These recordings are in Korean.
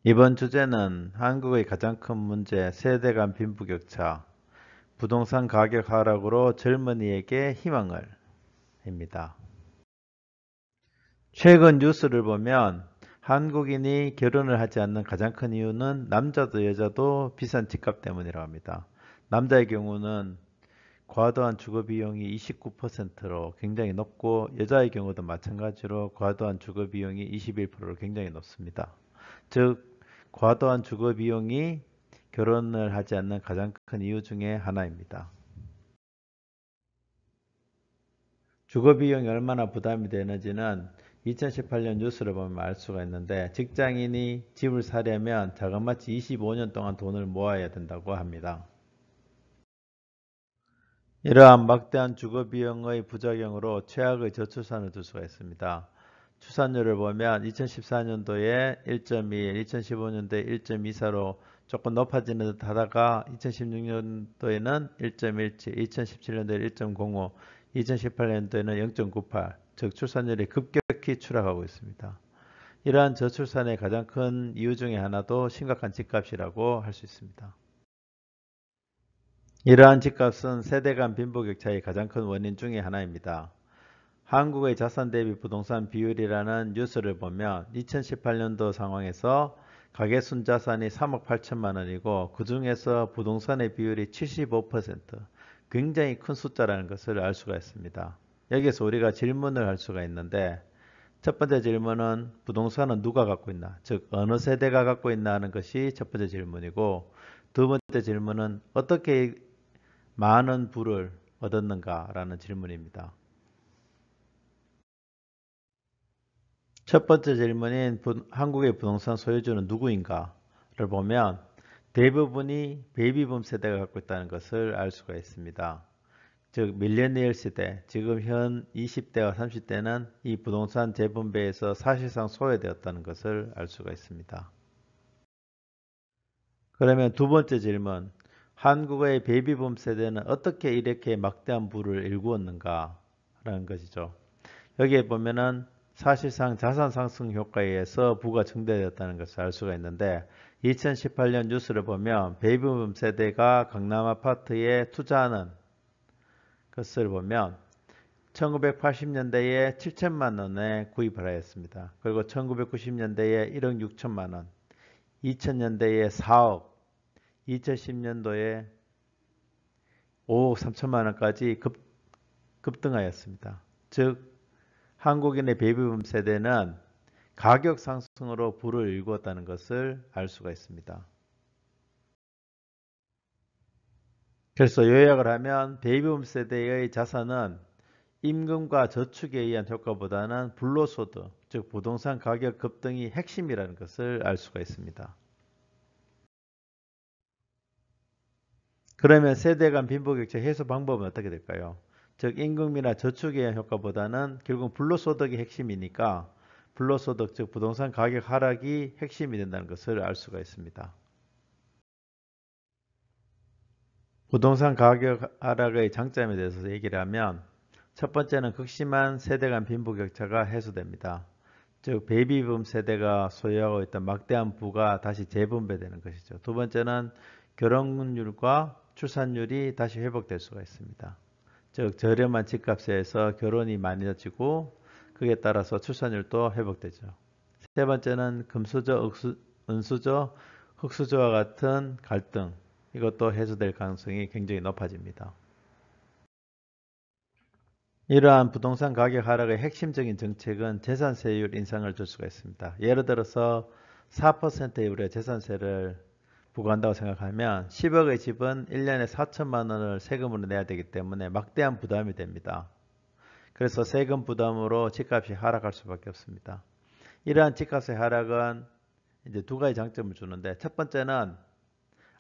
이번 주제는 한국의 가장 큰 문제, 세대 간 빈부격차, 부동산 가격 하락으로 젊은이에게 희망을 입니다. 최근 뉴스를 보면 한국인이 결혼을 하지 않는 가장 큰 이유는 남자도 여자도 비싼 집값 때문이라고 합니다. 남자의 경우는 과도한 주거 비용이 29%로 굉장히 높고 여자의 경우도 마찬가지로 과도한 주거 비용이 21%로 굉장히 높습니다. 즉, 과도한 주거 비용이 결혼을 하지 않는 가장 큰 이유 중에 하나입니다. 주거 비용이 얼마나 부담이 되는지는 2018년 뉴스를 보면 알 수가 있는데 직장인이 집을 사려면 자그마치 25년 동안 돈을 모아야 된다고 합니다. 이러한 막대한 주거 비용의 부작용으로 최악의 저출산을 줄 수가 있습니다. 출산율을 보면 2014년도에 1.1, 2015년도에 1.24로 조금 높아지는 듯 하다가 2016년도에는 1.17, 2017년도에 1.05, 2018년도에는 0.98, 즉 출산율이 급격히 추락하고 있습니다. 이러한 저출산의 가장 큰 이유 중에 하나도 심각한 집값이라고 할 수 있습니다. 이러한 집값은 세대 간 빈부격차의 가장 큰 원인 중에 하나입니다. 한국의 자산 대비 부동산 비율이라는 뉴스를 보면 2018년도 상황에서 가계 순자산이 3억 8천만 원이고 그 중에서 부동산의 비율이 75%, 굉장히 큰 숫자라는 것을 알 수가 있습니다. 여기서 우리가 질문을 할 수가 있는데 첫 번째 질문은 부동산은 누가 갖고 있나, 즉 어느 세대가 갖고 있나 하는 것이 첫 번째 질문이고 두 번째 질문은 어떻게 많은 부를 얻었는가라는 질문입니다. 첫 번째 질문인 한국의 부동산 소유주는 누구인가를 보면 대부분이 베이비붐 세대가 갖고 있다는 것을 알 수가 있습니다. 즉 밀레니얼 세대, 지금 현 20대와 30대는 이 부동산 재분배에서 사실상 소외되었다는 것을 알 수가 있습니다. 그러면 두 번째 질문, 한국의 베이비붐 세대는 어떻게 이렇게 막대한 부를 일구었는가라는 것이죠. 여기에 보면은 사실상 자산 상승 효과에 의해서 부가 증대되었다는 것을 알 수가 있는데 2018년 뉴스를 보면 베이비붐 세대가 강남 아파트에 투자하는 것을 보면 1980년대에 7천만 원에 구입을 하였습니다. 그리고 1990년대에 1억 6천만 원, 2000년대에 4억, 2010년도에 5억 3천만 원까지 급등하였습니다. 즉 한국인의 베이비붐 세대는 가격 상승으로 부를 일구었다는 것을 알 수가 있습니다. 그래서 요약을 하면 베이비붐 세대의 자산은 임금과 저축에 의한 효과보다는 불로소득, 즉 부동산 가격 급등이 핵심이라는 것을 알 수가 있습니다. 그러면 세대 간 빈부격차 해소 방법은 어떻게 될까요? 즉 임금이나 저축에 의한 효과보다는 결국 불로소득이 핵심이니까 불로소득, 즉 부동산 가격 하락이 핵심이 된다는 것을 알 수가 있습니다. 부동산 가격 하락의 장점에 대해서 얘기를 하면 첫 번째는 극심한 세대 간 빈부격차가 해소됩니다. 즉 베이비붐 세대가 소유하고 있던 막대한 부가 다시 재분배되는 것이죠. 두 번째는 결혼율과 출산율이 다시 회복될 수가 있습니다. 즉 저렴한 집값에서 결혼이 많아지고 그에 따라서 출산율도 회복되죠. 세 번째는 금수저, 은수저, 흙수저와 같은 갈등, 이것도 해소될 가능성이 굉장히 높아집니다. 이러한 부동산 가격 하락의 핵심적인 정책은 재산세율 인상을 줄 수가 있습니다. 예를 들어서 4%의 우리가 재산세를 부과한다고 생각하면 10억의 집은 1년에 4천만 원을 세금으로 내야 되기 때문에 막대한 부담이 됩니다. 그래서 세금 부담으로 집값이 하락할 수밖에 없습니다. 이러한 집값의 하락은 이제 두 가지 장점을 주는데 첫 번째는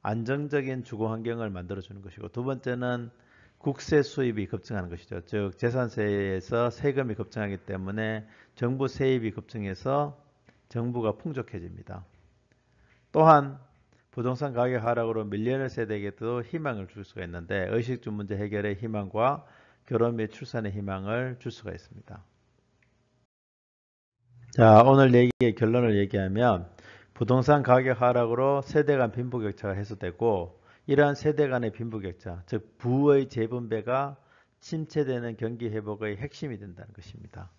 안정적인 주거 환경을 만들어주는 것이고 두 번째는 국세 수입이 급증하는 것이죠. 즉 재산세에서 세금이 급증하기 때문에 정부 세입이 급증해서 정부가 풍족해집니다. 또한 부동산 가격 하락으로 밀레니얼 세대에게도 희망을 줄 수가 있는데 의식주 문제 해결의 희망과 결혼 및 출산의 희망을 줄 수가 있습니다. 자, 오늘 얘기의 결론을 얘기하면 부동산 가격 하락으로 세대 간 빈부격차가 해소되고 이러한 세대 간의 빈부격차, 즉 부의 재분배가 침체되는 경기 회복의 핵심이 된다는 것입니다.